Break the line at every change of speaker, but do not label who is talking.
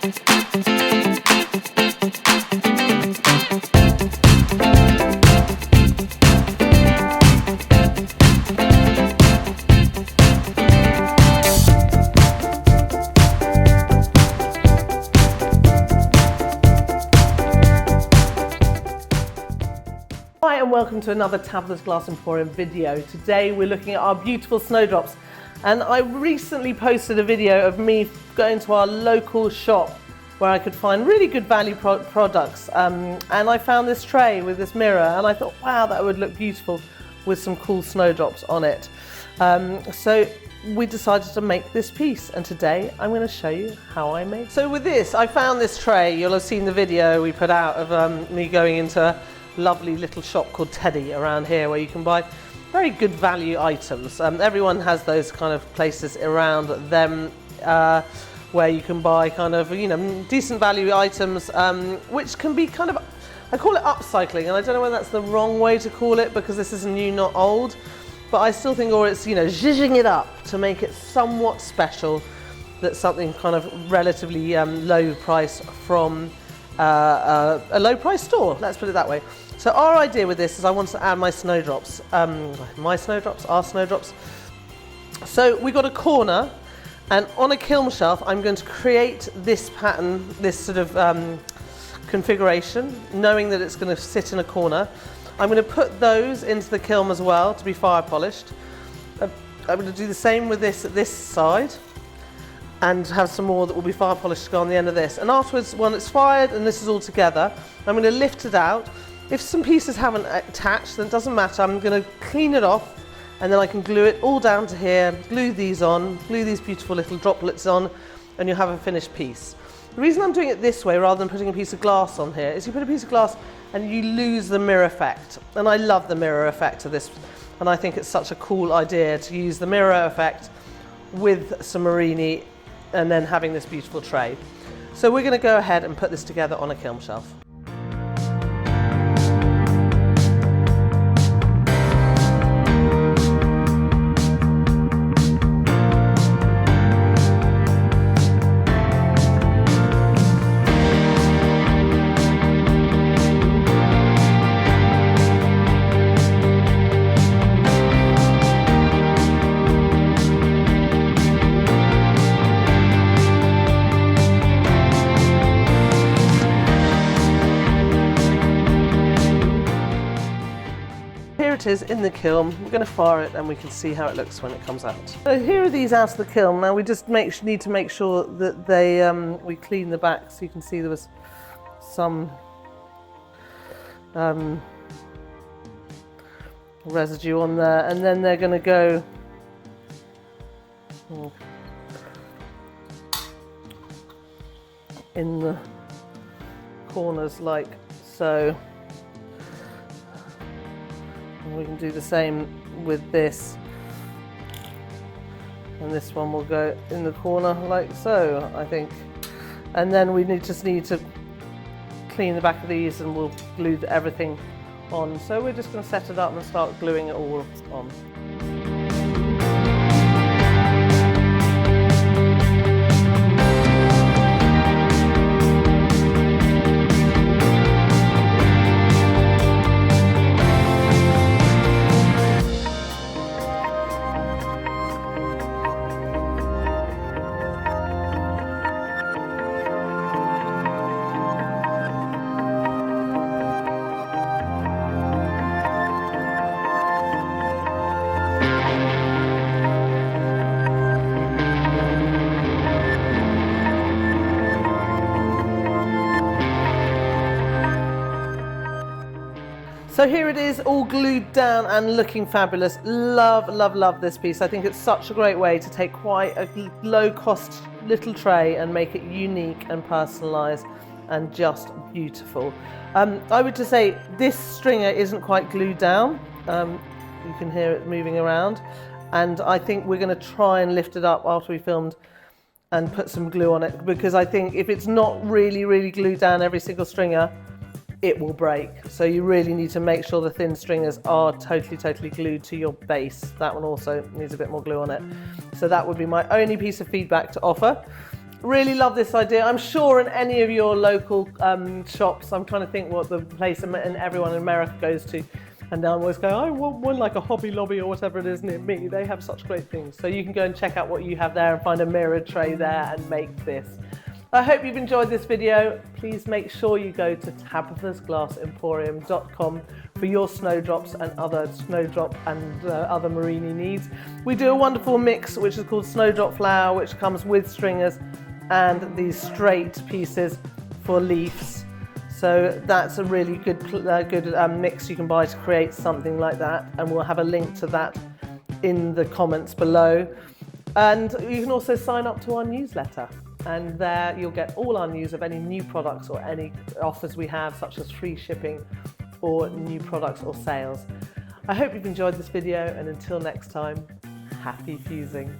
Hi and welcome to another Tabitha's Glass Emporium video. Today we're looking at our beautiful snowdrops, and I recently posted a video of me going to our local shop where I could find really good value products, and I found this tray with this mirror and I thought, wow, that would look beautiful with some cool snowdrops on it. So we decided to make this piece, and today I'm going to show you how I made it. So with this, I found this tray. You'll have seen the video we put out of me going into a lovely little shop called Teddy around here where you can buy very good value items. Everyone has those kind of places around them where you can buy kind of, you know, decent value items, which can be kind of, I call it upcycling, and I don't know whether that's the wrong way to call it because this is new, not old, but I still think, or it's, you know, zhuzhing it up to make it somewhat special, that's something kind of relatively low price from a low price store, let's put it that way. So our idea with this is I wanted to add my snowdrops, our snowdrops. So we got a corner, and on a kiln shelf I'm going to create this pattern, this sort of configuration, knowing that it's going to sit in a corner. I'm going to put those into the kiln as well to be fire polished. I'm going to do the same with this at this side, and have some more that will be fire polished to go on the end of this. And afterwards, when it's fired and this is all together, I'm going to lift it out. If some pieces haven't attached, then it doesn't matter. I'm going to clean it off, and then I can glue it all down to here, glue these on, glue these beautiful little droplets on, and you'll have a finished piece. The reason I'm doing it this way rather than putting a piece of glass on here is you put a piece of glass and you lose the mirror effect. And I love the mirror effect of this, and I think it's such a cool idea to use the mirror effect with some Murrine and then having this beautiful tray. So we're going to go ahead and put this together on a kiln shelf. Is in the kiln. We're going to fire it and we can see how it looks when it comes out. So here are these out of the kiln. Now we just need to make sure that they we clean the back, so you can see there was some residue on there, and then they're going to go in the corners like so. We can do the same with this, and this one will go in the corner like so, I think. And then we just need to clean the back of these, and we'll glue everything on. So we're just going to set it up and start gluing it all on. So here it is, all glued down and looking fabulous. Love, love, love this piece. I think it's such a great way to take quite a low-cost little tray and make it unique and personalised and just beautiful. I would just say this stringer isn't quite glued down. You can hear it moving around. And I think we're going to try and lift it up after we filmed and put some glue on it, because I think if it's not really, really glued down every single stringer, it will break. So you really need to make sure the thin stringers are totally glued to your base. That one also needs a bit more glue on it. So that would be my only piece of feedback to offer. Really love this idea. I'm sure in any of your local shops, I'm trying to think what the place and everyone in America goes to, and I'm always going, I want one like a Hobby Lobby or whatever it is near me. They have such great things. So you can go and check out what you have there and find a mirror tray there and make this. I hope you've enjoyed this video. Please make sure you go to tabithasglassemporium.com for your snowdrops and other snowdrop and other Murrine needs. We do a wonderful mix which is called Snowdrop Flower, which comes with stringers and these straight pieces for leaves. So that's a really good mix you can buy to create something like that, and we'll have a link to that in the comments below. And you can also sign up to our newsletter, and there you'll get all our news of any new products or any offers we have, such as free shipping or new products or sales. I hope you've enjoyed this video, and until next time, happy fusing.